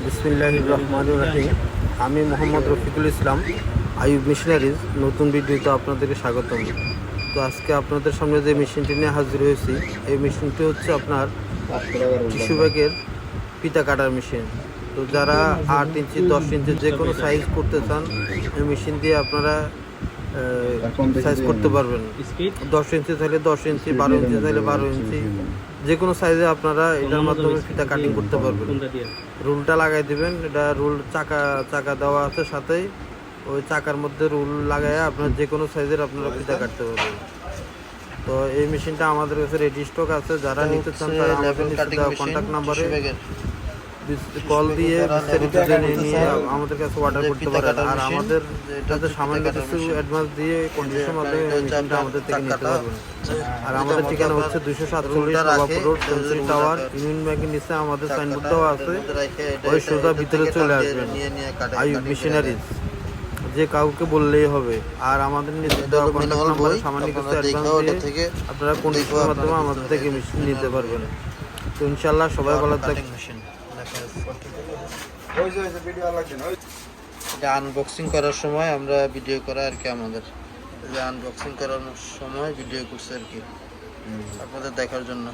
বিসমিল্লাহির রহমানির রহিম। আমি মোহাম্মদ রফিকুল ইসলাম, আইয়ুব মেশিনারিজ নতুন ভিডিওতে আপনাদেরকে স্বাগতম। তো আজকে আপনাদের সামনে যে মেশিনটি নিয়ে হাজির হয়েছি, এই মেশিনটি হচ্ছে আপনার টিস্যু ব্যাগের ফিতা কাটার মেশিন। তো যারা 8 ইঞ্চি 10 ইঞ্চি যে কোনো সাইজ করতে চান, এই মেশিন দিয়ে আপনারা সাইজ করতে পারবেন। 10 ইঞ্চি চাইলে 10 ইঞ্চি, 12 ইঞ্চি চাইলে 12 ইঞ্চি, যে কোনো সাইজে আপনারা এটার মাধ্যমে ফিতা কাটিং করতে পারবেন। রুলটা লাগাই দিবেন, এটা রুল চাকা দেওয়া আছে সাথেই, ওই চাকার মধ্যে রুল লাগাই আপনার যে কোনো সাইজের আপনারা ফিতা কাটতে পারবেন। তো এই মেশিনটা আমাদের কাছে রেডি স্টক আছে, যারা নিতে চান তারা আমাদের নিচে দেওয়া কন্ট্যাক্ট নাম্বারে কল দিয়ে বিস্তারিত জেনে নিয়ে আমাদের কাছে অর্ডার করতে পারেন। আর আমাদের যাতে সামান্য কিছু অ্যাডভান্স দিয়ে কন্ডিশনের মাধ্যমে মেশিনটা আমাদের থেকে নিতে পারবেন। আর আমাদের ঠিকানা হচ্ছে 247 Nawabpur road, century tower, union ব্যাংকের নিচে আমাদের সাইনবোর্ড দেওয়া আছে, ওই সোজা ভিতরে চলে আসবেন। আইয়ুব মেশিনারিজ যে কাউকে বললেই হবে। আর আমাদের নিচে দেওয়া কন্ট্যাক্ট নাম্বারে সামান্য কিছু অ্যাডভান্স দিয়ে আপনারা কন্ডিশনের মাধ্যমে আমাদের থেকে মেশিন নিতে পারবেন। তো ইনশাল্লাহ সবাই ভালো থাকবেন। এটা আনবক্সিং করার সময় আমরা ভিডিও করা আর কি, আমাদের আনবক্সিং করার সময় ভিডিও করছে আর কি, আপনাদের দেখার জন্য।